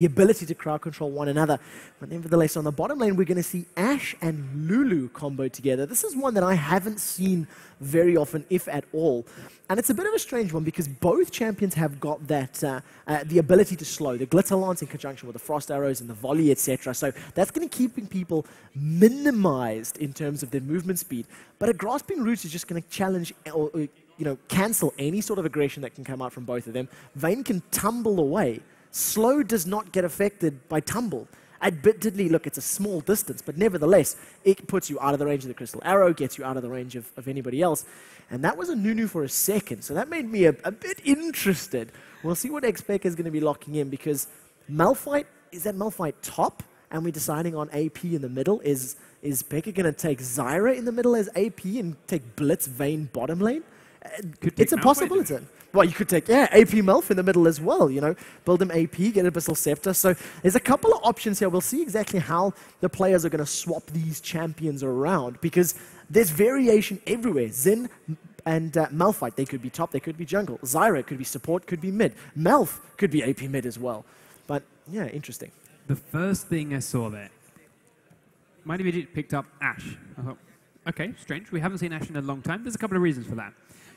the ability to crowd control one another. But nevertheless, on the bottom lane, we're going to see Ashe and Lulu combo together. This is one that I haven't seen very often, if at all. And it's a bit of a strange one because both champions have got that the ability to slow. The Glitter Lance in conjunction with the Frost Arrows and the Volley, etc. So that's going to keep people minimized in terms of their movement speed. But a Grasping Roots is just going to challenge or cancel any sort of aggression that can come out from both of them. Vayne can tumble away. Slow does not get affected by tumble. Admittedly, look, it's a small distance, but nevertheless, it puts you out of the range of the Crystal Arrow, gets you out of the range of anybody else. And that was a Nunu for a second, so that made me a bit interested. We'll see what Xpeke is going to be locking in, because Malphite, is that Malphite top? And we're deciding on AP in the middle. Is Pekka going to take Zyra in the middle as AP and take Blitz Vayne bottom lane? It's a possibility. Well, you could take, AP Melf in the middle as well, build him AP, get Abyssal Scepter. So there's a couple of options here. We'll see exactly how the players are going to swap these champions around, because there's variation everywhere. Xin and Malphite, they could be top, they could be jungle. Zyra could be support, could be mid. Melf could be AP mid as well. But yeah, interesting. The first thing I saw there, Mighty Midget picked up Ashe. I thought, okay, strange. We haven't seen Ashe in a long time. There's a couple of reasons for that.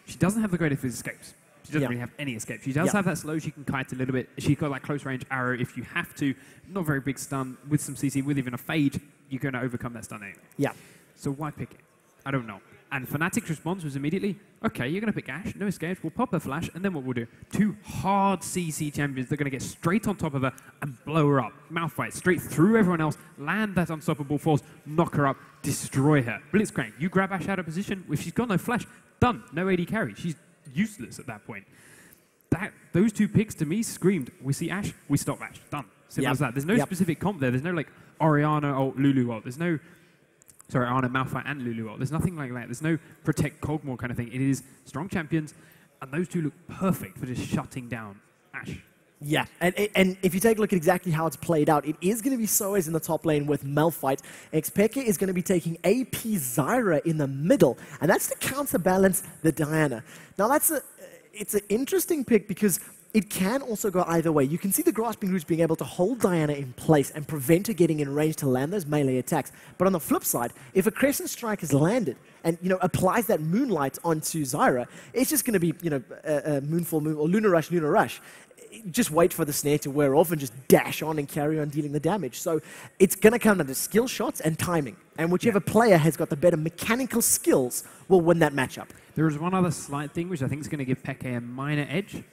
She doesn't have the greatest escapes. She doesn't really have any escape. She does have that slow, she can kite a little bit. She's got that close range arrow if you have to. Not very big stun. With some CC, with even a fade, you're going to overcome that stun anyway. Yeah. So why pick it? I don't know. And Fnatic's response was immediately, okay, you're going to pick Ashe, no escapes, we'll pop her flash, and then what we'll do? Two hard CC champions that are going to get straight on top of her and blow her up. Malphite, straight through everyone else, land that unstoppable force, knock her up, destroy her. Blitzcrank, you grab Ashe out of position. If she's got no flash, done. No AD carry. She's useless at that point. Those two picks to me screamed, we see Ashe, we stop Ashe. Done. Simple as that. There's no specific comp there. There's no like Orianna or Lulu ult. There's no, sorry, Orianna, Malphite and Lulu ult. There's nothing like that. There's no protect Kog'Maw kind of thing. It is strong champions, and those two look perfect for just shutting down Ashe. Yeah, and if you take a look at exactly how it's played out, it is going to be Soaz in the top lane with Malphite. Xpeke is going to be taking AP Zyra in the middle, and that's to counterbalance the Diana. Now, it's an interesting pick because it can also go either way. You can see the Grasping Roots being able to hold Diana in place and prevent her getting in range to land those melee attacks. But on the flip side, if a Crescent Strike is landed and applies that Moonlight onto Zyra, it's just going to be Moonfall, or Lunar Rush. Just wait for the snare to wear off and just dash on and carry on dealing the damage. So it's going to come down to skill shots and timing. And whichever player has got the better mechanical skills will win that matchup. There is one other slight thing which I think is going to give Peke a minor edge.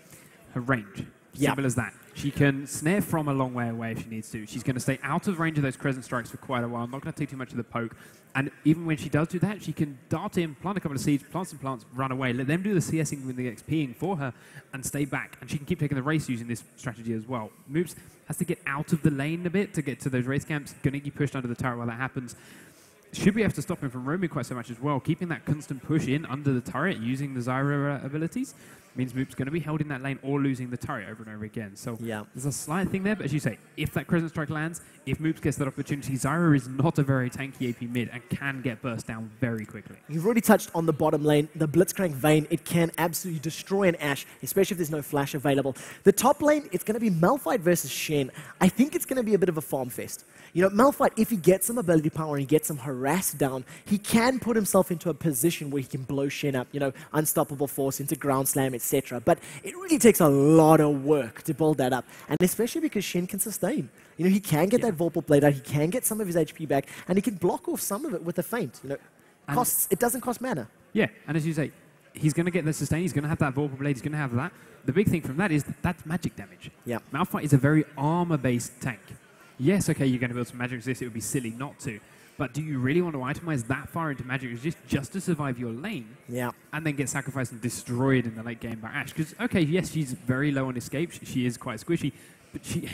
Her range. Simple as that. She can snare from a long way away if she needs to. She's going to stay out of range of those Crescent Strikes for quite a while. Not going to take too much of the poke. And even when she does do that, she can dart in, plant a couple of seeds, plant some plants, run away. Let them do the CSing with the XPing for her and stay back. And she can keep taking the race using this strategy as well. Moops has to get out of the lane a bit to get to those race camps. Going to get pushed under the turret while that happens. Should be able to stop him from roaming quite so much as well. Keeping that constant push in under the turret using the Zyra abilities means Moop's going to be held in that lane or losing the turret over and over again. So there's a slight thing there, but as you say, if that Crescent Strike lands, if Moops gets that opportunity, Zyra is not a very tanky AP mid and can get burst down very quickly. You've already touched on the bottom lane, the Blitzcrank Vayne. It can absolutely destroy an Ashe, especially if there's no flash available. The top lane, it's going to be Malphite versus Shen. I think it's going to be a bit of a farm fest. Malphite, if he gets some ability power and he gets some harass down, he can put himself into a position where he can blow Shen up, unstoppable force into ground slam, etc. But it really takes a lot of work to build that up, and especially because Shen can sustain. He can get that Vorpal Blade out, he can get some of his HP back, and he can block off some of it with a feint. It doesn't cost mana. Yeah, and as you say, he's going to get the sustain, he's going to have that Vorpal Blade, he's going to have that. The big thing from that is that's magic damage. Yeah. Malphite is a very armor-based tank. Yes, okay, you're going to build some magic resist, it would be silly not to. But do you really want to itemize that far into magic resist just to survive your lane? Yeah. And then get sacrificed and destroyed in the late game by Ashe? Because, okay, yes, she's very low on escape, she is quite squishy, but she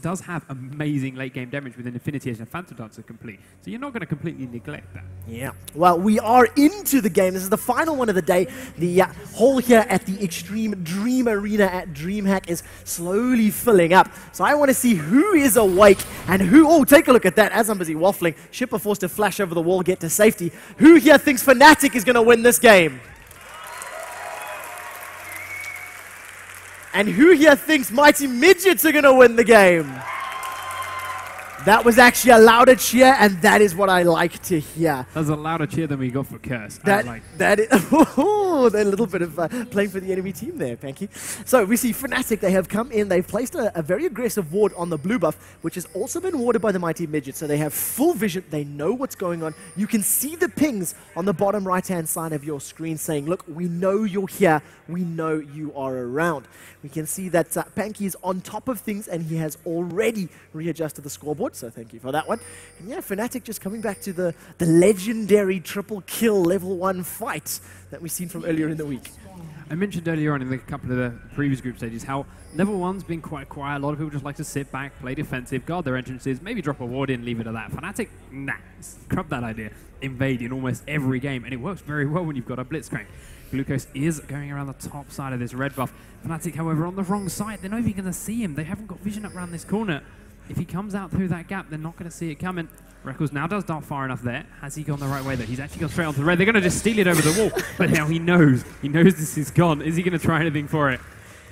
does have amazing late game damage with an Infinity Edge and Phantom Dancer complete. So you're not going to completely neglect that. Yeah. Well, we are into the game. This is the final one of the day. The hall here at the Extreme Dream Arena at Dreamhack is slowly filling up. So I want to see who is awake and who... Oh, take a look at that. As I'm busy waffling, Shipper forced to flash over the wall, get to safety. Who here thinks Fnatic is going to win this game? And who here thinks Mighty Midgets are going to win the game? That was actually a louder cheer, and that is what I like to hear. That was a louder cheer than we got for Curse. That is, a little bit of playing for the enemy team there, Panky. So we see Fnatic, they have come in, they've placed a very aggressive ward on the blue buff, which has also been warded by the Mighty Midgets. So they have full vision, they know what's going on. You can see the pings on the bottom right-hand side of your screen saying, look, we know you're here, we know you are around. We can see that Panky is on top of things, and he has already readjusted the scoreboard, so thank you for that one. And yeah, Fnatic just coming back to the legendary triple kill level 1 fight that we've seen from earlier in the week. I mentioned earlier on in a couple of the previous group stages how level 1's been quite quiet. A lot of people just like to sit back, play defensive, guard their entrances, maybe drop a ward in, leave it at that. Fnatic, nah, scrub that idea. Invade in almost every game, and it works very well when you've got a Blitzcrank. Glucose is going around the top side of this red buff. Fnatic, however, on the wrong side. They're not even going to see him. They haven't got vision up around this corner. If he comes out through that gap, they're not going to see it coming. Rekkles now does dart far enough there. Has he gone the right way though? He's actually gone straight onto the red. They're going to just steal it over the wall. But now he knows. He knows this is gone. Is he going to try anything for it?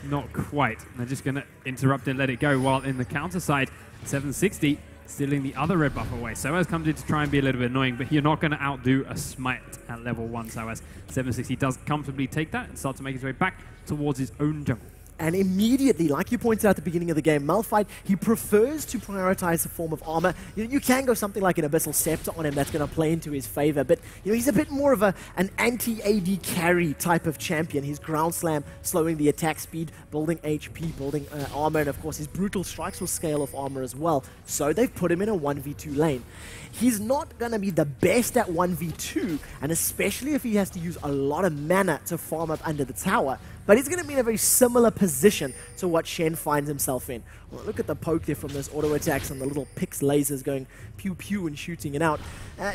Not quite. They're just going to interrupt and let it go. While in the counter side, 760 stealing the other red buff away. Soaz comes in to try and be a little bit annoying, but you're not going to outdo a smite at level 1. Soaz 760 does comfortably take that and start to make his way back towards his own jungle. And immediately, like you pointed out at the beginning of the game, Malphite, he prefers to prioritize a form of armor. You can go something like an Abyssal Scepter on him that's going to play into his favor, but he's a bit more of an anti-AD carry type of champion. His Ground Slam slowing the attack speed, building HP, building armor, and of course his Brutal Strikes will scale off armor as well. So they've put him in a 1v2 lane. He's not going to be the best at 1v2, and especially if he has to use a lot of mana to farm up under the tower. But he's going to be in a very similar position to what Shen finds himself in. Well, look at the poke there from those auto attacks and the little Pix lasers going pew pew and shooting it out.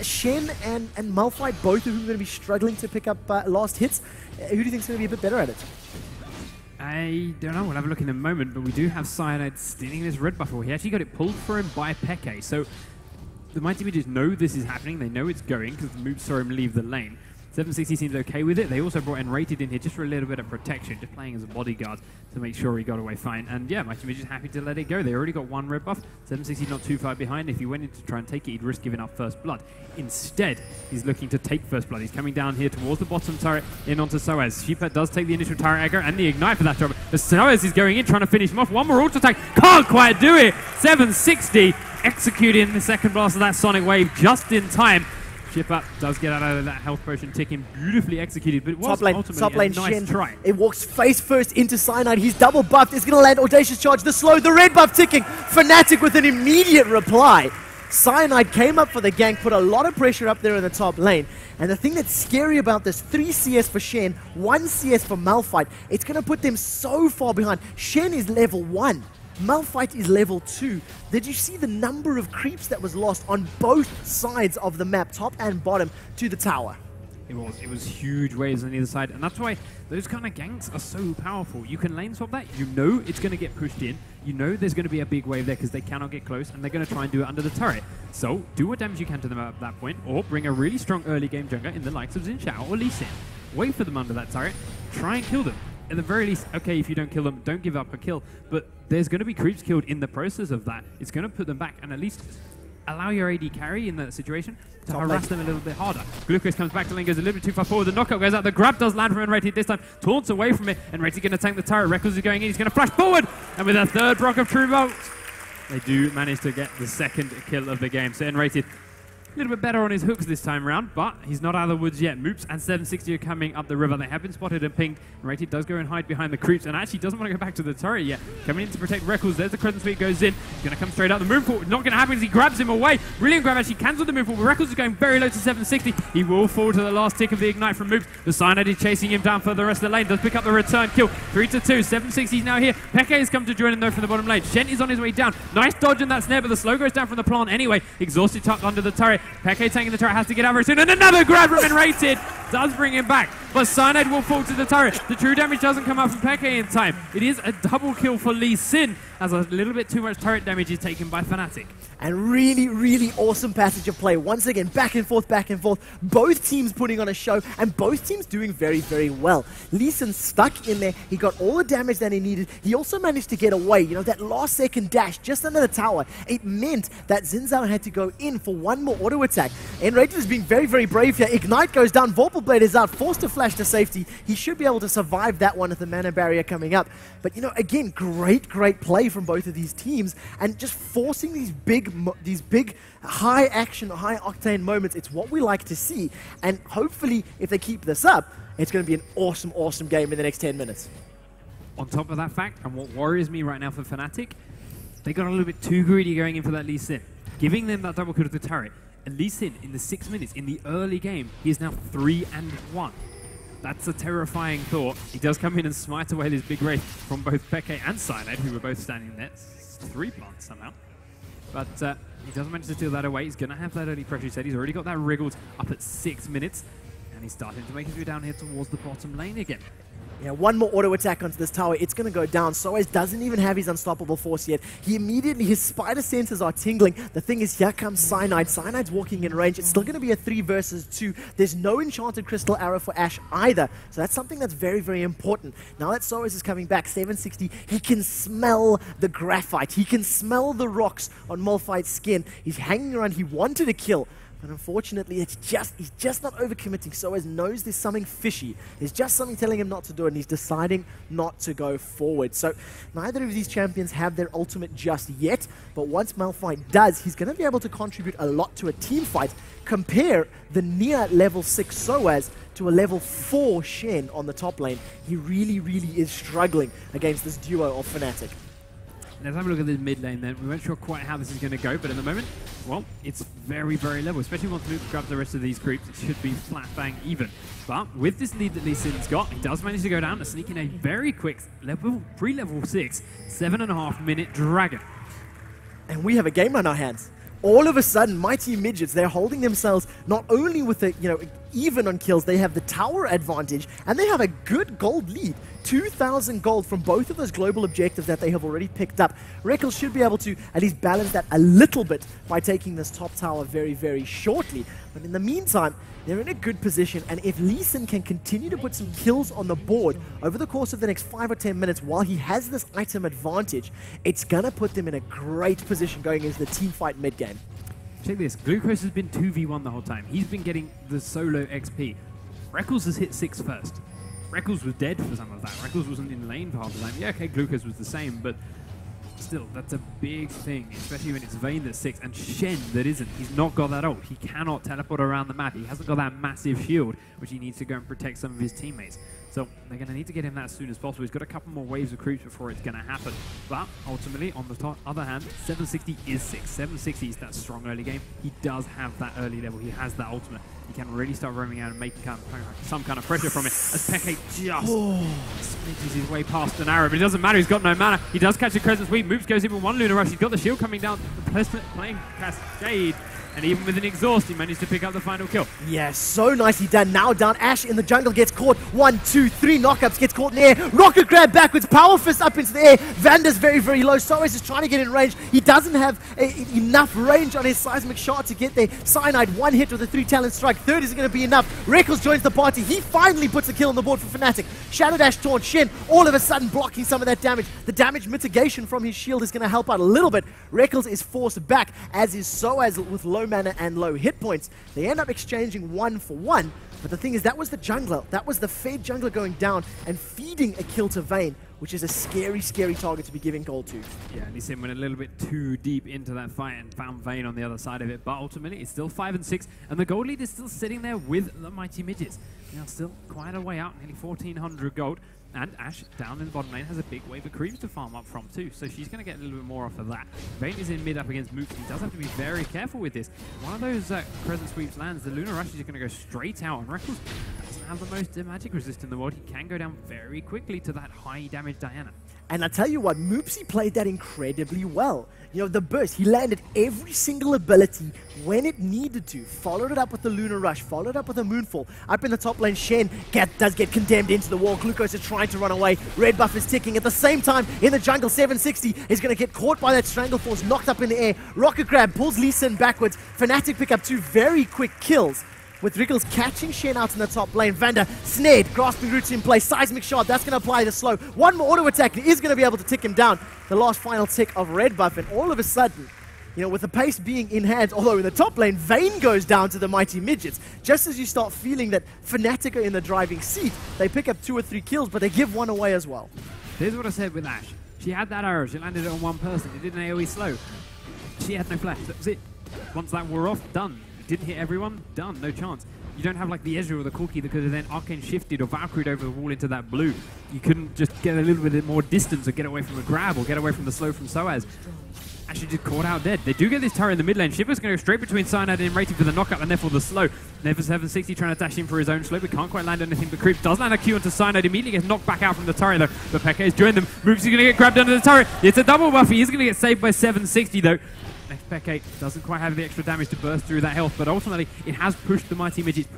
Shen and Malphite, both of whom are going to be struggling to pick up last hits. Who do you think is going to be a bit better at it? I don't know. We'll have a look in a moment, but we do have Cyanide stealing this red buff. He actually got it pulled for him by Peke. So the Mighty Midgets know this is happening. They know it's going because the moves saw him leave the lane. 760 seems okay with it. They also brought in Rated in here just for a little bit of protection, just playing as a bodyguard to make sure he got away fine. And yeah, Mighty Midgets happy to let it go. They already got one red buff. 760 not too far behind. If he went in to try and take it, he'd risk giving up first blood. Instead, he's looking to take first blood. He's coming down here towards the bottom turret, in onto Soaz. Sheephead does take the initial turret aggro and the ignite for that job. But Soaz is going in, trying to finish him off. One more auto attack. Can't quite do it. 760 executing the second blast of that Sonic Wave just in time. Chip up does get out of that health potion ticking, beautifully executed, but it was ultimately a nice try. It walks face first into Cyanide. He's double buffed. It's going to land Audacious Charge. The slow, the red buff ticking. Fnatic with an immediate reply. Cyanide came up for the gank, put a lot of pressure up there in the top lane. And the thing that's scary about this, 3 CS for Shen, 1 CS for Malphite. It's going to put them so far behind. Shen is level 1. Malphite is level 2. Did you see the number of creeps that was lost on both sides of the map, top and bottom, to the tower? It was huge waves on either side, and that's why those kind of ganks are so powerful. You can lane swap that, you know it's going to get pushed in, you know there's going to be a big wave there because they cannot get close, and they're going to try and do it under the turret. So, do what damage you can to them at that point, or bring a really strong early game jungler in the likes of Xin'Zhao or Lee Sin. Wait for them under that turret, try and kill them. At the very least, okay, if you don't kill them, don't give up a kill, but there's going to be creeps killed in the process of that. It's going to put them back and at least allow your AD carry in that situation to harass them a little bit harder. Glucose comes back to lane, goes a little bit too far forward. The knockout goes out. The grab does land from Enrated this time. Taunts away from it. Enrated going to tank the turret. Rekkles is going in. He's going to flash forward. And with a third block of True Bolt, they do manage to get the second kill of the game. So Enrated a little bit better on his hooks this time round, but he's not out of the woods yet. Moops and 760 are coming up the river. They have been spotted and pinged. Rated does go and hide behind the creeps and actually doesn't want to go back to the turret yet. Coming in to protect Rekkles. There's the Crescent Sweep goes in. He's going to come straight out. The moonfall not going to happen as he grabs him away. Brilliant grab actually cancelled the moonfall, but Rekkles is going very low to 760. He will fall to the last tick of the ignite from Moops. The Cyanide is chasing him down for the rest of the lane. Does pick up the return kill. 3-2. 760 is now here. Peke has come to join him though from the bottom lane. Shen is on his way down. Nice dodge in that snare, but the slow goes down from the plant anyway. Exhausted tucked under the turret. Peke tanking the turret, has to get out very soon, and another grab from Enrated. does bring him back, but Cyanide will fall to the turret. The true damage doesn't come out from Peke in time. It is a double kill for Lee Sin, as a little bit too much turret damage is taken by Fnatic. And really, really awesome passage of play. Once again, back and forth, back and forth. Both teams putting on a show, and both teams doing very, very well. Lee Sin stuck in there. He got all the damage that he needed. He also managed to get away. You know, that last second dash just under the tower, it meant that Xin'Zhao had to go in for one more auto attack. Enraged is being very, very brave here. Ignite goes down. Vorpal Blade is out, forced to flash to safety. He should be able to survive that one with the mana barrier coming up. But, you know, again, great, great play from both of these teams, and just forcing these big high action, high octane moments. It's what we like to see, and hopefully if they keep this up, it's going to be an awesome, awesome game in the next 10 minutes. On top of that fact, and what worries me right now for Fnatic, they got a little bit too greedy going in for that Lee Sin, giving them that double kill to the turret. And Lee Sin, in the 6 minutes, in the early game, he is now 3-1. That's a terrifying thought. He does come in and smite away this big wraith from both Peke and Cyanide, who were both standing there. It's 3 plants somehow. But he doesn't manage to steal that away. He's going to have that early pressure set. He's already got that wriggled up at 6 minutes. And he's starting to make his way down here towards the bottom lane again. Yeah, one more auto attack onto this tower. It's going to go down. Soaz doesn't even have his unstoppable force yet. He immediately, his spider senses are tingling. The thing is, here comes Cyanide. Cyanide's walking in range. It's still going to be a 3 versus 2. There's no enchanted crystal arrow for Ashe either. So that's something that's very, very important. Now that Soaz is coming back, 760, he can smell the graphite. He can smell the rocks on Malphite's skin. He's hanging around. He wanted to kill. But unfortunately, he's just not overcommitting. Soaz knows there's something fishy. There's just something telling him not to do it, and he's deciding not to go forward. So neither of these champions have their ultimate just yet, but once Malphite does, he's going to be able to contribute a lot to a team fight. Compare the near level 6 Soaz to a level 4 Shen on the top lane. He really, really is struggling against this duo of Fnatic. Let's have a look at this mid lane then. We weren't sure quite how this is going to go, but at the moment, well, it's very, very level. Especially once Luke grabs the rest of these creeps, it should be flat bang even. But with this lead that Lee Sin's got, he does manage to go down to sneak in a very quick pre-level 6, 7.5 minute dragon. And we have a game on our hands. All of a sudden, my team Midgets, they're holding themselves not only with the, even on kills, they have the tower advantage, and they have a good gold lead. 2,000 gold from both of those global objectives that they have already picked up. RaidCall should be able to at least balance that a little bit by taking this top tower very, very shortly. But in the meantime, they're in a good position, and if Lee Sin can continue to put some kills on the board over the course of the next 5 or 10 minutes while he has this item advantage, it's going to put them in a great position going into the team fight mid-game. Check this. Glucose has been 2v1 the whole time. He's been getting the solo XP. Reckles has hit 6 first. Reckles was dead for some of that. Reckles wasn't in lane for half the time. Yeah, okay, Glucose was the same, but still, that's a big thing, especially when it's Vayne that's 6 and Shen that isn't. He's not got that ult. He cannot teleport around the map. He hasn't got that massive shield, which he needs to go and protect some of his teammates. So they're going to need to get him that as soon as possible. He's got a couple more waves of creeps before it's going to happen. But ultimately, on the other hand, 760 is 6. 760 is that strong early game. He does have that early level. He has that ultimate. He can really start roaming out and making some kind of pressure from it. As Peke just sneaks his way past an arrow, but it doesn't matter. He's got no mana. He does catch a Crescent Sweep. Moves goes in with one Lunar Rush. He's got the shield coming down. The playing Cascade. And even with an exhaust, he managed to pick up the final kill. Yeah, so nicely done. Now down, Ashe in the jungle gets caught. 1, 2, 3 knockups, gets caught in the air. Rocket grab backwards, power fist up into the air. Vanda's very, very low. Soaz is trying to get in range. He doesn't have enough range on his seismic shot to get there. Cyanide, 1 hit with a 3 talent strike. Third isn't going to be enough. RaidCall joins the party. He finally puts a kill on the board for Fnatic. Shadow Dash taunt, Shen all of a sudden blocking some of that damage. The damage mitigation from his shield is going to help out a little bit. RaidCall is forced back, as is Soaz with low mana and low hit points. They end up exchanging 1 for 1, but the thing is, that was the jungler. That was the fed jungler going down and feeding a kill to Vayne, which is a scary, scary target to be giving gold to. Yeah, Lee Sin went a little bit too deep into that fight and found Vayne on the other side of it, but ultimately it's still 5 and 6, and the gold lead is still sitting there with the mighty Midgets. They are still quite a way out, nearly 1,400 gold. And Ashe, down in the bottom lane, has a big wave of creeps to farm up from too, so she's going to get a little bit more off of that. Vayne is in mid up against Mook. He does have to be very careful with this. One of those Crescent Sweeps lands, the Lunar Rush is going to go straight out, and Reckles doesn't have the most magic resist in the world, he can go down very quickly to that high damage Diana. And I tell you what, Moopsy played that incredibly well. You know, the burst, he landed every single ability when it needed to. Followed it up with the Lunar Rush, followed up with a Moonfall. Up in the top lane, Shen does get condemned into the wall. Glucose is trying to run away. Red buff is ticking. At the same time, in the jungle, 760 is going to get caught by that Strangle Force, knocked up in the air. Rocket Grab pulls Lee Sin backwards. Fnatic pick up 2 very quick kills, with Wriggles catching Shen out in the top lane. Vander snared, grasping roots in place. Seismic shot, that's going to apply the slow. One more auto attack is going to be able to tick him down. The last final tick of red buff, and all of a sudden, you know, with the pace being in hand, although in the top lane, Vayne goes down to the mighty Midgets. Just as you start feeling that Fnatic are in the driving seat, they pick up 2 or 3 kills, but they give one away as well. Here's what I said with Ashe. She had that arrow, she landed it on one person, it did an AoE slow. She had no flash, that was it. Once that wore off, done. Didn't hit everyone, done, no chance. You don't have like the Ezreal or the Corki that could have then arcane shifted or Valkyried over the wall into that blue. You couldn't just get a little bit more distance or get away from a grab or get away from the slow from Soaz. Actually just caught out dead. They do get this turret in the mid lane. Shiver's going to go straight between Cyanide and Rating for the knockup and therefore the slow. Never 760 trying to dash in for his own slow, but can't quite land anything but creeps. Does land a Q onto Cyanide, immediately gets knocked back out from the turret though. But Peke has joined them. Moves, he's going to get grabbed under the turret. It's a double buff. He's going to get saved by 760 though. Next Peke doesn't quite have the extra damage to burst through that health, but ultimately it has pushed the mighty Midgets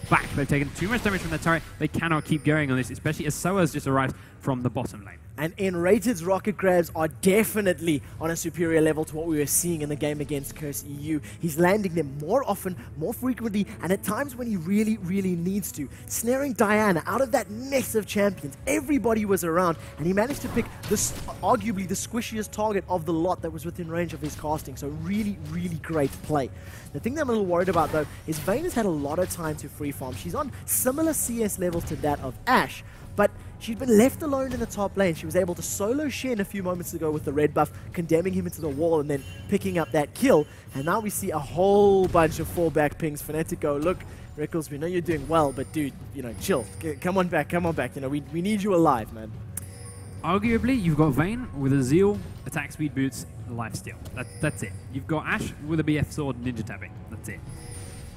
back. They've taken too much damage from the turret. They cannot keep going on this, especially as Soaz just arrived from the bottom lane. And N-Rated's rocket grabs are definitely on a superior level to what we were seeing in the game against Curse EU. He's landing them more often, more frequently, and at times when he really, really needs to. Snaring Diana out of that mess of champions. Everybody was around, and he managed to pick this, arguably the squishiest target of the lot that was within range of his casting. So really, really great play. The thing that I'm a little worried about, though, is Vayne has had a lot of time to free farm. She's on similar CS levels to that of Ashe, but she'd been left alone in the top lane. She was able to solo Shen a few moments ago with the red buff, condemning him into the wall and then picking up that kill. And now we see a whole bunch of fallback pings. Fnatic go, look, Rickles, we know you're doing well, but dude, you know, chill. Come on back, come on back. You know, we need you alive, man. Arguably, you've got Vayne with a Zeal, attack speed boots, lifesteal. That's it. You've got Ashe with a BF sword, ninja tapping. That's it.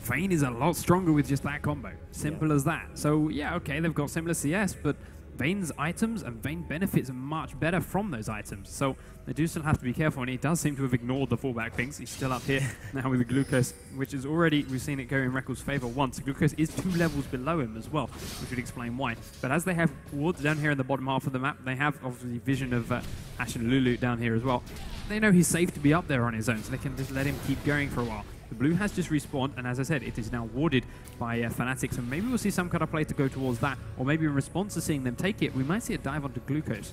Vayne is a lot stronger with just that combo. Simple as that. So, yeah, okay, they've got similar CS, but Vayne's items and Vayne benefits are much better from those items. So they do still have to be careful, and he does seem to have ignored the fallback pings. He's still up here now with the Glucose, which is already, we've seen it go in Reckles' favor once. Glucose is 2 levels below him as well, which would explain why. But as they have wards down here in the bottom half of the map, they have obviously vision of Ashe and Lulu down here as well. They know he's safe to be up there on his own, so they can just let him keep going for a while. The blue has just respawned, and as I said, it is now warded by Fnatic, so maybe we'll see some kind of play to go towards that, or maybe in response to seeing them take it, we might see a dive onto Glucose.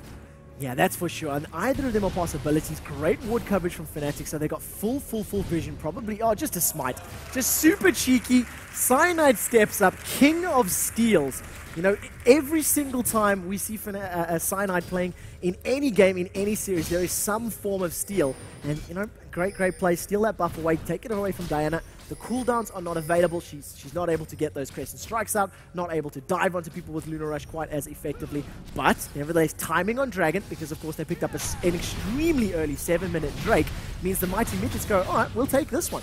Yeah, that's for sure, and either of them are possibilities. Great ward coverage from Fnatic, so they got full vision, probably, oh, just a smite. Just super cheeky. Cyanide steps up, king of steals. You know, every single time we see Cyanide playing in any game, in any series, there is some form of steal. And, you know, great play. Steal that buff away, take it away from Diana. The cooldowns are not available. She's not able to get those Crescent Strikes out, not able to dive onto people with Lunar Rush quite as effectively. But, nevertheless, timing on Dragon, because, of course, they picked up an extremely early 7-minute Drake, means the mighty Midgets go, all right, we'll take this one.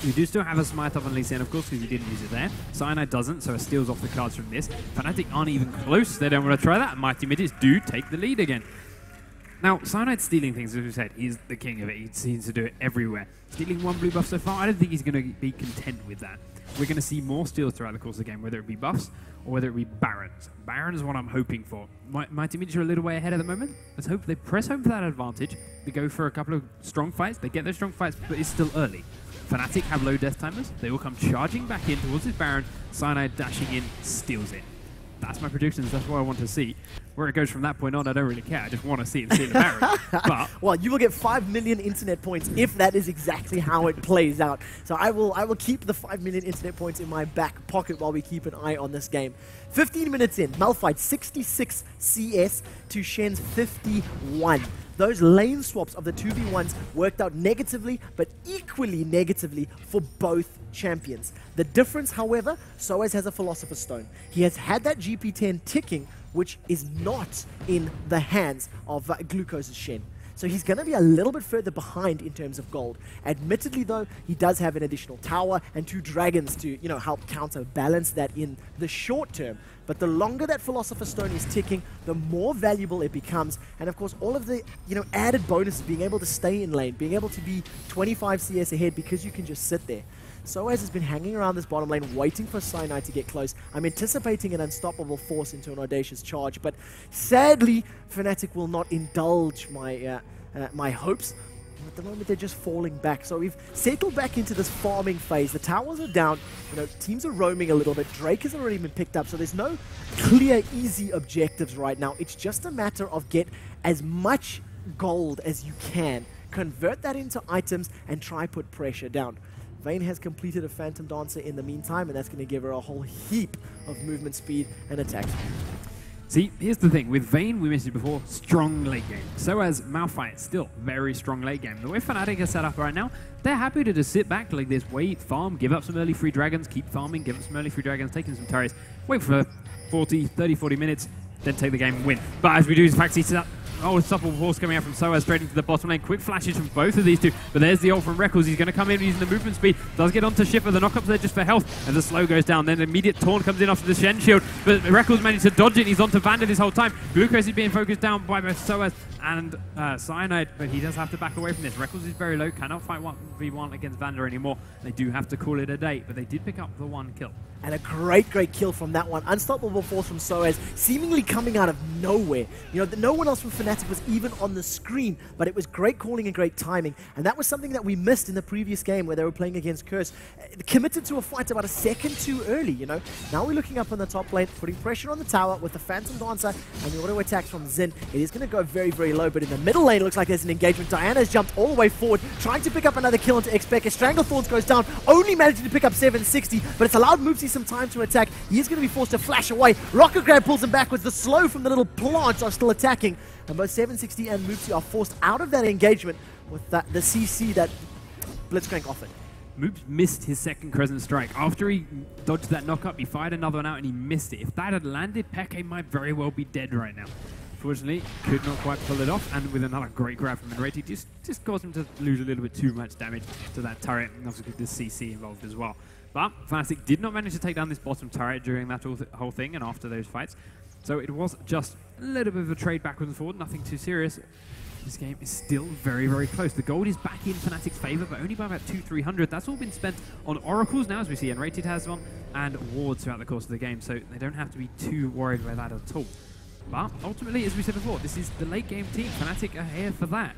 You do still have a smite up on Lee Sin, of course, because you didn't use it there. Cyanide doesn't, so it steals off the cards from this. Fnatic aren't even close. They don't want to try that. Mighty Midgets do take the lead again. Now, Cyanide stealing things, as we said, he's the king of it. He seems to do it everywhere. Stealing 1 blue buff so far, I don't think he's going to be content with that. We're going to see more steals throughout the course of the game, whether it be buffs or whether it be Barons. Baron is what I'm hoping for. Mighty Midgets are a little way ahead at the moment. Let's hope they press home for that advantage. They go for a couple of strong fights. They get those strong fights, but it's still early. Fnatic have low death timers. They will come charging back in towards this Baron. Cyanide dashing in, steals it. That's my predictions. That's what I want to see. Where it goes from that point on, I don't really care. I just want to see it steal the Baron. But well, you will get 5 million internet points if that is exactly how it plays out. So I will keep the 5 million internet points in my back pocket while we keep an eye on this game. 15 minutes in, Malphite 66 CS to Shen's 51. Those lane swaps of the 2v1s worked out negatively, but equally negatively for both champions. The difference, however, Soaz has a Philosopher's Stone. He has had that GP10 ticking, which is not in the hands of Glucose's Shen. So he's going to be a little bit further behind in terms of gold. Admittedly, though, he does have an additional tower and 2 dragons to, help counterbalance that in the short term. But the longer that Philosopher's Stone is ticking, the more valuable it becomes. And of course, all of the, added bonuses, being able to stay in lane, being able to be 25 CS ahead because you can just sit there. Soaz has been hanging around this bottom lane, waiting for Cyanide to get close. I'm anticipating an unstoppable force into an audacious charge, but sadly, Fnatic will not indulge my my hopes. At the moment, they're just falling back. So we've settled back into this farming phase. The towers are down. Teams are roaming a little bit. Drake has already been picked up, so there's no clear, easy objectives right now. It's just a matter of get as much gold as you can, convert that into items, and try put pressure down. Vayne has completed a Phantom Dancer in the meantime, and that's going to give her a whole heap of movement speed and attack speed. See, here's the thing. With Vayne, we mentioned before, strong late game. So as Malphite, still very strong late game. The way Fnatic is set up right now, they're happy to just sit back like this, wait, farm, give up some early free dragons, keep farming, give up some early free dragons, taking some turrets, wait for 30, 40 minutes, then take the game and win. But as we do, in fact, see that unstoppable force coming out from Soaz straight into the bottom lane. Quick flashes from both of these two. But there's the ult from Rekkles. He's going to come in using the movement speed. Does get onto Shipper. The knockup's there just for health. And the slow goes down. Then an immediate taunt comes in after the Shen shield. But Rekkles managed to dodge it. He's onto Vandal this whole time. Glucose is being focused down by both Soaz and Cyanide. But he does have to back away from this. Rekkles is very low. Cannot fight 1v1 against Vandal anymore. They do have to call it a day. But they did pick up the 1 kill. And a great kill from that one. Unstoppable force from Soaz, seemingly coming out of nowhere. No one else from Fnatic was even on the screen, but it was great calling and great timing. And that was something that we missed in the previous game where they were playing against Curse. Committed to a fight about a second too early, Now we're looking up on the top lane, putting pressure on the tower with the Phantom Dancer and the auto attacks from Xin. It is going to go very, very low, but in the middle lane, it looks like there's an engagement. Diana's jumped all the way forward, trying to pick up another kill into Xpeke. Stranglethorns goes down, only managing to pick up 760, but it's allowed Moopsy some time to attack. He is going to be forced to flash away. Rocket Grab pulls him backwards. The slow from the little plants are still attacking. And both 760 and Moopsy are forced out of that engagement with the CC that Blitzcrank offered. Moops missed his second Crescent Strike. After he dodged that knockup, he fired another one out and he missed it. If that had landed, Peke might very well be dead right now. Fortunately, could not quite pull it off, and with another great grab from Enrati, just caused him to lose a little bit too much damage to that turret, and obviously the CC involved as well. But Fnatic did not manage to take down this bottom turret during that whole thing and after those fights. So it was just a little bit of a trade backwards and forward, nothing too serious. This game is still very, very close. The gold is back in Fnatic's favor, but only by about 200-300. That's all been spent on oracles now, as we see Enrated has one, and wards throughout the course of the game, so they don't have to be too worried about that at all. But ultimately, as we said before, this is the late game team. Fnatic are here for that.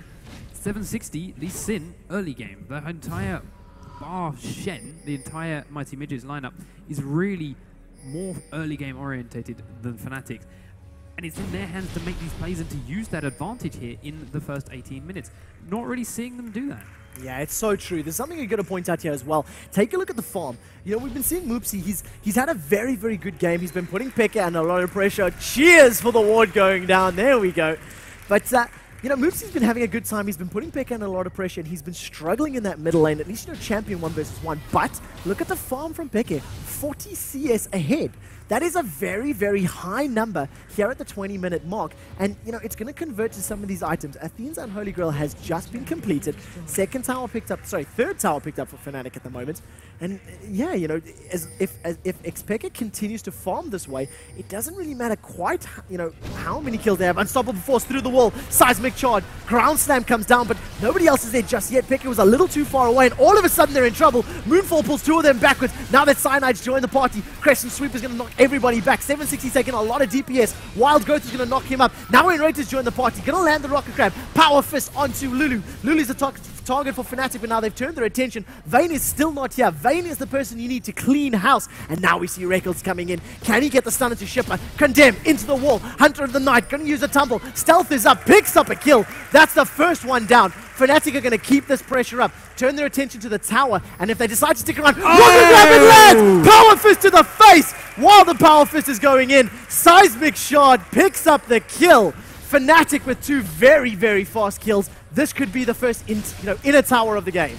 760, the Sin early game. The entire bar Shen, the entire Mighty Midgets lineup is really more early game orientated than Fnatic. And it's in their hands to make these plays and to use that advantage here in the first 18 minutes. Not really seeing them do that. Yeah, it's so true. There's something you're going to point out here as well. Take a look at the farm. We've been seeing Moopsy. He's had a very, very good game. He's been putting Pekka under a lot of pressure. Cheers for the ward going down. There we go. But, Moopsy's been having a good time. He's been putting Pekka under a lot of pressure, and he's been struggling in that middle lane. At least, champion 1 versus 1. But look at the farm from Pekka. 40 CS ahead. That is a very, very high number here at the 20-minute mark. And, it's going to convert to some of these items. Athene's Unholy Grail has just been completed. Third tower picked up for Fnatic at the moment. And, yeah, if Xpeke continues to farm this way, it doesn't really matter quite, how many kills they have. Unstoppable force through the wall. Seismic charge. Ground slam comes down, but nobody else is there just yet. Pekka was a little too far away, and all of a sudden they're in trouble. Moonfall pulls 2 of them backwards. Now that Cyanide's joined the party, Crescent Sweep is going to knock everybody back. 760 taking a lot of DPS. Wild Growth is going to knock him up. Now Enrater's joined the party. Going to land the Rocket Grab. Power Fist onto Lulu. Lulu's the target for Fnatic, but now they've turned their attention. Vayne is still not here. Vayne is the person you need to clean house. And now we see Rekkles coming in. Can he get the stun into Shipper? Condemn into the wall. Hunter of the Night going to use a tumble. Stealth is up. Picks up a kill. That's the first one down. Fnatic are going to keep this pressure up, turn their attention to the tower, and if they decide to stick around, Rocket Grab and lands! Power Fist to the face! While the Power Fist is going in, Seismic Shard picks up the kill. Fnatic with 2 very, very fast kills. This could be the first inner tower of the game.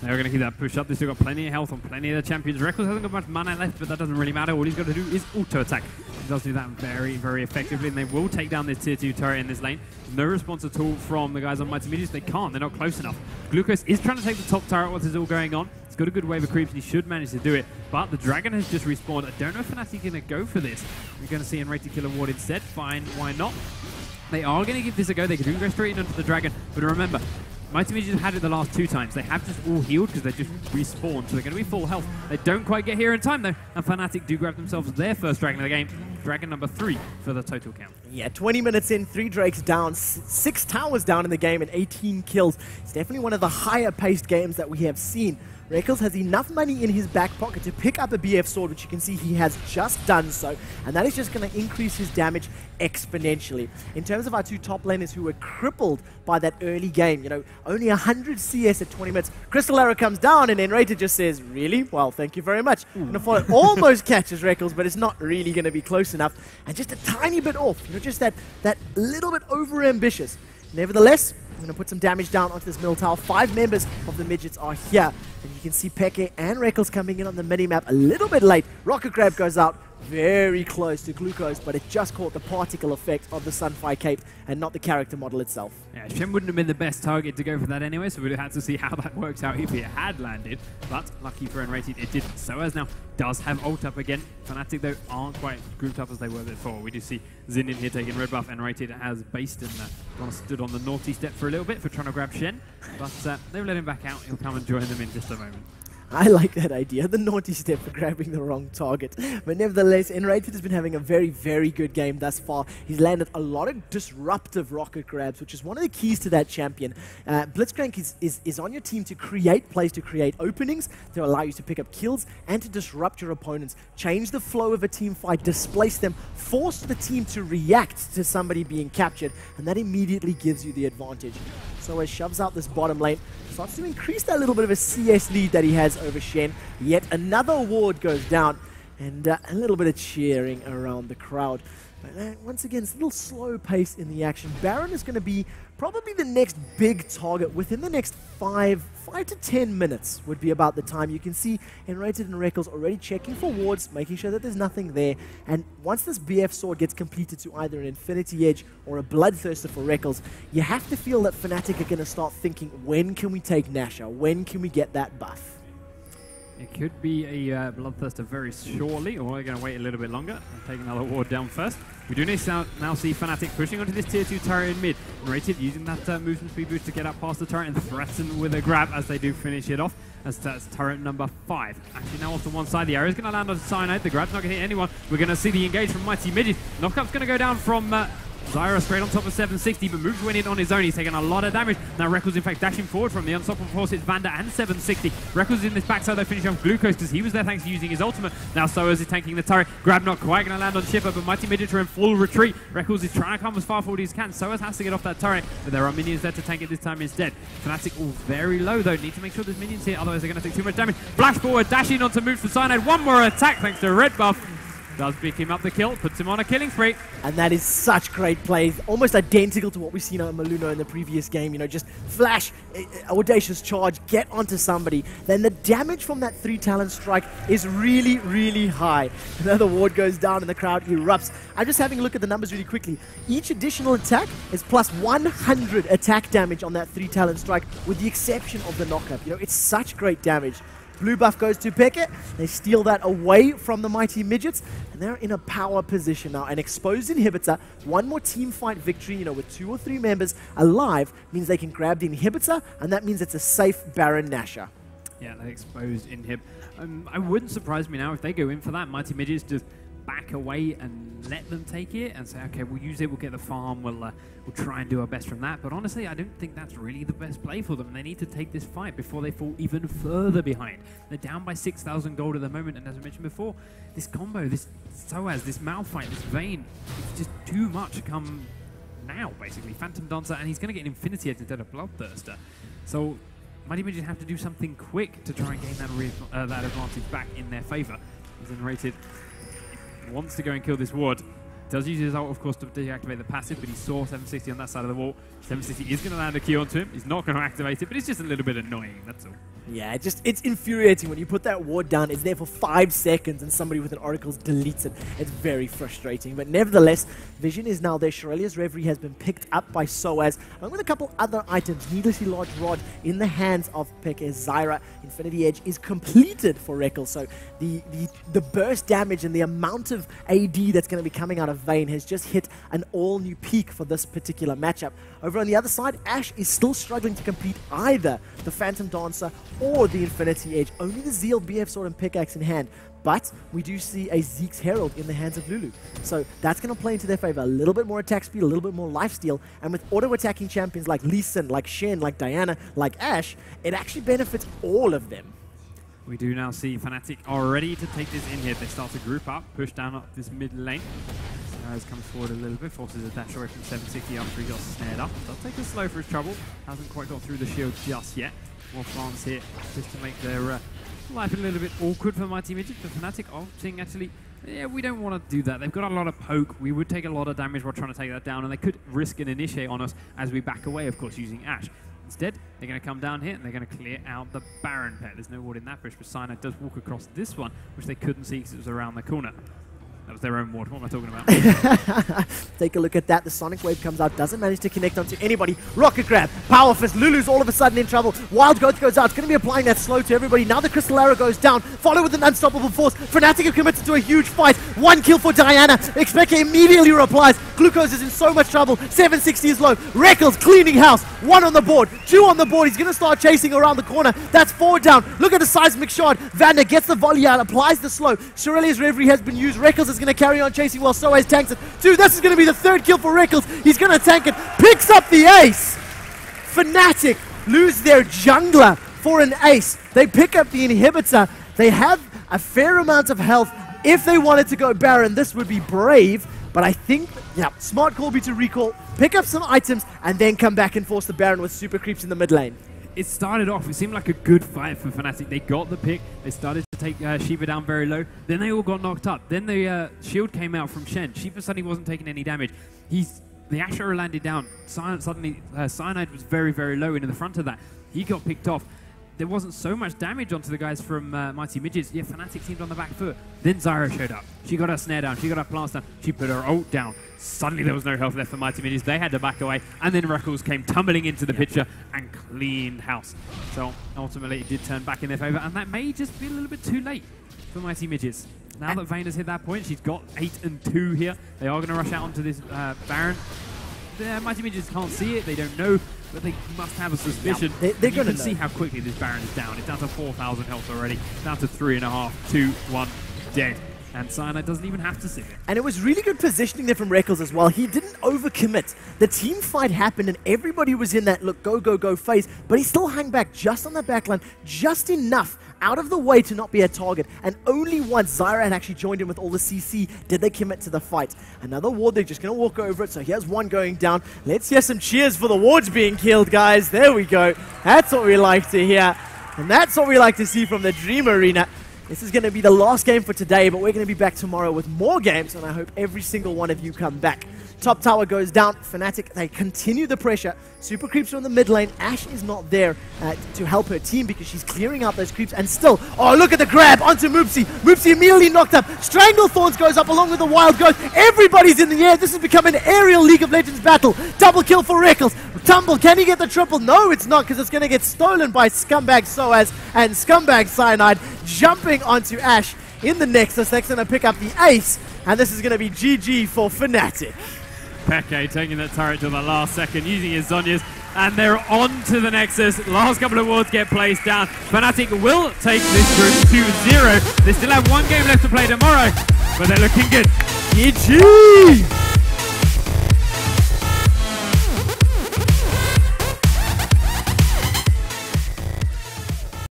They're going to keep that push up. They've still got plenty of health on plenty of the champions. Rekkles hasn't got much mana left, but that doesn't really matter. All he's got to do is auto-attack. He does do that very, very effectively, and they will take down this tier 2 turret in this lane. No response at all from the guys on Mighty Midgets. They can't. They're not close enough. Glucose is trying to take the top turret while this is all going on. He's got a good wave of creeps, and he should manage to do it. But the dragon has just respawned. I don't know if Fnatic are going to go for this. We're going to see Enrated kill a ward instead. Fine, why not? They are going to give this a go. They can go straight into the dragon. But remember, Mighty Midgets have had it the last 2 times. They have just all healed because they just respawned, so they're going to be full health. They don't quite get here in time, though, and Fnatic do grab themselves their first dragon of the game, dragon number 3 for the total count. Yeah, 20 minutes in, 3 Drakes down, 6 towers down in the game, and 18 kills. It's definitely one of the higher-paced games that we have seen. Rekkles has enough money in his back pocket to pick up a BF sword, which you can see he has just done so, and that is just going to increase his damage exponentially. In terms of our 2 top laners who were crippled by that early game, you know, only 100 CS at 20 minutes, Crystal Arrow comes down and then Enrated just says, really? Well, thank you very much. It almost catches Rekkles, but it's not really going to be close enough, and just a tiny bit off, you know, just that little bit over-ambitious. Nevertheless, I'm going to put some damage down onto this middle tower. 5 members of the Midgets are here. And you can see Peke and Rekkles coming in on the minimap a little bit late. Rocket Grab goes out very close to Glucose, but it just caught the particle effect of the Sunfire Cape and not the character model itself. Yeah, Shen wouldn't have been the best target to go for that anyway, so we'd have had to see how that works out if it had landed. But lucky for Enrated, it didn't. Soaz now does have ult up again. Fnatic, though, aren't quite grouped up as they were before. We do see Xin in here taking red buff. Enrated has based and stood on the naughty step for a little bit for trying to grab Shen, but they've let him back out. He'll come and join them in just a moment. I like that idea, the naughty step for grabbing the wrong target. But nevertheless, Enrated has been having a very, very good game thus far. He's landed a lot of disruptive rocket grabs, which is one of the keys to that champion. Blitzcrank is on your team to create plays, to create openings, to allow you to pick up kills, and to disrupt your opponents. Change the flow of a team fight, displace them, force the team to react to somebody being captured, and that immediately gives you the advantage. So as shoves out this bottom lane, starts to increase that little bit of a CS lead that he has over Shen. Yet another ward goes down, and a little bit of cheering around the crowd. But once again, it's a little slow pace in the action. Baron is going to be probably the next big target within the next 5 to 10 minutes would be about the time. You can see Enrated and Rekkles already checking for wards, making sure that there's nothing there. And once this BF sword gets completed to either an Infinity Edge or a Bloodthirster for Rekkles, you have to feel that Fnatic are going to start thinking, when can we take Nasha? When can we get that buff? It could be a Bloodthirster very shortly, or we're going to wait a little bit longer and take another ward down first. We do now see Fnatic pushing onto this tier 2 turret in mid. Enrated using that movement speed boost to get up past the turret and threaten with a grab as they do finish it off. As that's turret number 5. Actually now off to one side, the arrow is going to land on Cyanide. The grab's not going to hit anyone. We're going to see the engage from Mighty Midgets. Knockup's going to go down from Zyra straight on top of 760, but moves went in on his own. He's taking a lot of damage. Now Rekkles, in fact, dashing forward from the unstoppable force. It's Vanda and 760. Rekkles in this backside, though, finishing off Glucose because he was there thanks to using his ultimate. Now Soaz is tanking the turret. Grab not quite going to land on Shiver, but Mighty Midgets are in full retreat. Rekkles is trying to come as far forward as he can. Soaz has to get off that turret, but there are minions there to tank it this time instead. Fnatic all very low, though. Need to make sure there's minions here, otherwise they're going to take too much damage. Flash forward, dashing onto moves for Cyanide. One more attack thanks to red buff. Does pick him up the kill, puts him on a killing spree. And that is such great plays, almost identical to what we've seen on Maluno in the previous game. You know, just flash, audacious charge, get onto somebody. Then the damage from that 3 talent strike is really, really high. Another ward goes down and the crowd erupts. I'm just having a look at the numbers really quickly. Each additional attack is plus 100 attack damage on that 3 talent strike, with the exception of the knockup. You know, it's such great damage. Blue buff goes to Peke. They steal that away from the Mighty Midgets, and they're in a power position now. An exposed inhibitor, one more team fight victory, you know, with 2 or 3 members alive, means they can grab the inhibitor, and that means it's a safe Baron Nasha. Yeah, they exposed inhib. I wouldn't surprise me now if they go in for that. Mighty Midgets just back away and let them take it and say, okay, we'll use it, we'll get the farm, we'll try and do our best from that. But honestly, I don't think that's really the best play for them. They need to take this fight before they fall even further behind. They're down by 6,000 gold at the moment, and as I mentioned before, this combo, this Soaz, this Malphite, this Vayne, it's just too much come now, basically. Phantom Dancer, and he's going to get an Infinity Edge instead of Bloodthirster. So Mighty Midgets have to do something quick to try and gain that advantage back in their favor. As Enrated wants to go and kill this ward. Does use his ult, of course, to deactivate the passive, but he saw 760 on that side of the wall. 760 is going to land a key onto him. He's not going to activate it, but it's just a little bit annoying, that's all. Yeah, it's infuriating when you put that ward down, it's there for 5 seconds and somebody with an Oracle deletes it. It's very frustrating, but nevertheless, Vision is now there. Shurelya's Reverie has been picked up by Soaz, along with a couple other items. Needlessly large rod in the hands of Pick as Zyra. Infinity Edge is completed for Reckles, so the burst damage and the amount of AD that's going to be coming out of Vayne has just hit an all-new peak for this particular matchup. Over on the other side, Ashe is still struggling to complete either the Phantom Dancer or the Infinity Edge. Only the Zeal BF Sword and Pickaxe in hand. But we do see a Zeke's Herald in the hands of Lulu. So that's going to play into their favor. A little bit more attack speed, a little bit more lifesteal. And with auto-attacking champions like Lee Sin, like Shen, like Diana, like Ashe, it actually benefits all of them. We do now see Fnatic are ready to take this in here. They start to group up, push down up this mid lane. As comes forward a little bit, forces a dash away from 760 after he got snared up. Does take a slow for his trouble. Hasn't quite got through the shield just yet. More plants here just to make their life a little bit awkward for Mighty Midgets. But Fnatic opting actually, yeah, we don't want to do that. They've got a lot of poke. We would take a lot of damage while trying to take that down, and they could risk an initiate on us as we back away, of course, using Ashe. Instead, they're going to come down here and they're going to clear out the Baron pet. There's no ward in that bush, but Cyanide does walk across this one, which they couldn't see because it was around the corner. That was their own ward. What am I talking about? Take a look at that. The Sonic Wave comes out, doesn't manage to connect onto anybody. Rocket Grab, Power Fist, Lulu's all of a sudden in trouble. Wild Growth goes out. It's going to be applying that slow to everybody. Now the Crystal Arrow goes down, followed with an Unstoppable Force. Fnatic have committed to a huge fight. 1 kill for Diana. Expecka immediately replies. Glucose is in so much trouble. 760 is low. Reckles cleaning house. 1 on the board, 2 on the board. He's going to start chasing around the corner. That's 4 down. Look at the Seismic Shard. Vander gets the volley out, applies the slow. Shurelya's Reverie has been used. Reckles is going to carry on chasing while Soaz tanks it. Dude, this is going to be the 3rd kill for Reckles. He's going to tank it. Picks up the ace. Fnatic lose their jungler for an ace. They pick up the inhibitor. They have a fair amount of health. If they wanted to go Baron, this would be brave. But I think, yeah, smart call be to recall, pick up some items, and then come back and force the Baron with super creeps in the mid lane. It started off, it seemed like a good fight for Fnatic. They got the pick, they started to take Shiva down very low, then they all got knocked up. Then the shield came out from Shen. Shiva suddenly wasn't taking any damage. The Ashe arrow landed down. Suddenly, Cyanide was very, very low into the front of that. He got picked off. There wasn't so much damage onto the guys from Mighty Midgets. Yeah, Fnatic seemed on the back foot. Then Zyra showed up. She got her snare down. She got her plants down. She put her ult down. Suddenly there was no health left for Mighty Midgets. They had to back away. And then Reckles came tumbling into the picture and cleaned house. So ultimately it did turn back in their favor. And that may just be a little bit too late for Mighty Midgets. Now that Vayne has hit that point, she's got 8 and 2 here. They are going to rush out onto this Baron. The Mighty Midgets can't see it. They don't know. But they must have a suspicion. Yeah, they're going to see how quickly this Baron is down. It's down to 4,000 health already. Down to 3.5, 2, 1, dead. And Cyanide doesn't even have to see it. And it was really good positioning there from Reckles as well. He didn't overcommit. The team fight happened and everybody was in that look, go, go, go phase. But he still hung back just on the backline, just enough out of the way to not be a target. And only once Zyra had actually joined in with all the CC did they commit to the fight. Another ward, they're just going to walk over it. So here's one going down. Let's hear some cheers for the wards being killed, guys. There we go. That's what we like to hear. And that's what we like to see from the Dream Arena. This is going to be the last game for today, but we're going to be back tomorrow with more games, and I hope every single one of you come back. Top tower goes down. Fnatic, they continue the pressure. Super creeps are on the mid lane. Ashe is not there to help her team because she's clearing out those creeps. And still, oh, look at the grab onto Moopsie. Moopsie immediately knocked up. Strangle Thorns goes up along with the Wild Ghost. Everybody's in the air. This has become an aerial League of Legends battle. Double kill for Reckles. Tumble, can he get the triple? No, it's not, because it's going to get stolen by Scumbag Soaz and Scumbag Cyanide jumping onto Ashe in the Nexus. That's going to pick up the ace, and this is going to be GG for Fnatic. Peke taking that turret to the last second, using his Zhonya's, and they're on to the Nexus. Last couple of wards get placed down. Fnatic will take this group 2-0. They still have 1 game left to play tomorrow, but they're looking good. GG!